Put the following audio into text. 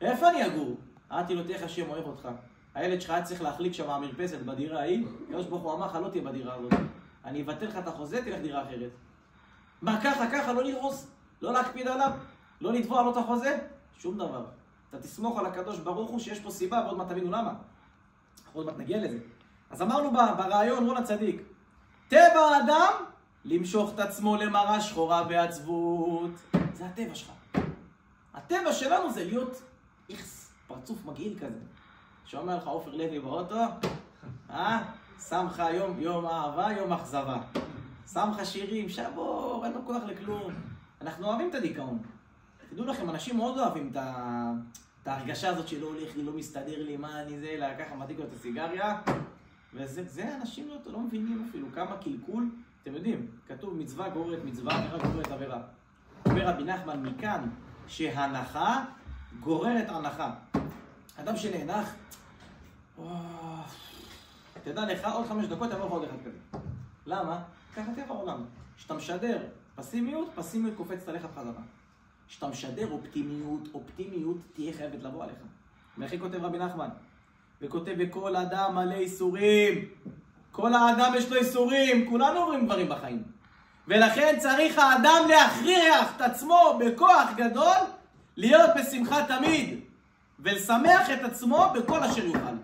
איפה אני אגור? אמרתי לו, תהיה לך השם אוהב אותך. הילד שלך היה צריך להחליק שם המרפסת בדירה ההיא, הקדוש ברוך הוא אמר לך, לא תהיה בדירה הזאת. אני אבטל לך את החוזה, תלך דירה אחרת. מה ככה, לא לרעוס, לא להקפיד עליו, לא לתבוע לו את החוזה, שום דבר. אתה תסמוך על הקדוש ברוך הוא שיש פה סיבה, ועוד מעט תבינו למה. עוד מעט נגיע לזה. אז אמרנו ברעיון, רון הצדיק, טבע האדם, למשוך את עצמו למראה שחורה בעצבות. זה הטבע שלך. הטבע שלנו זה להיות פרצוף מגעיל כזה. שאומר לך עופר לוי באוטו, שם לך יום אהבה, יום אכזבה. שם לך שירים, שבור, אין לו כוח לכלום. אנחנו אוהבים את הדיכאון. תדעו לכם, אנשים מאוד אוהבים את ההרגשה הזאת שלא הולך לי, לא מסתדר לי, מה אני זה, אלא ככה מדליק לו את הסיגריה. וזה אנשים לא מבינים אפילו כמה קלקול. אתם יודעים, כתוב מצווה גוררת מצווה, עבירה גוררת עבירה. אומר רבי נחמן מכאן שהנחה גוררת הנחה. אדם שנאנח, תדע לך, עוד 5 דקות יבוא לך עוד אחד כזה. למה? ככה טבע העולם. כשאתה משדר פסימיות קופצת עליך בחזרה. כשאתה משדר אופטימיות תהיה חייבת לבוא עליך. ואחרי כותב רבי נחמן, וכותב בכל אדם מלא איסורים. כל האדם יש לו איסורים, כולנו עוברים דברים בחיים. ולכן צריך האדם להכריח את עצמו בכוח גדול, להיות בשמחה תמיד, ולשמח את עצמו בכל אשר יוכל.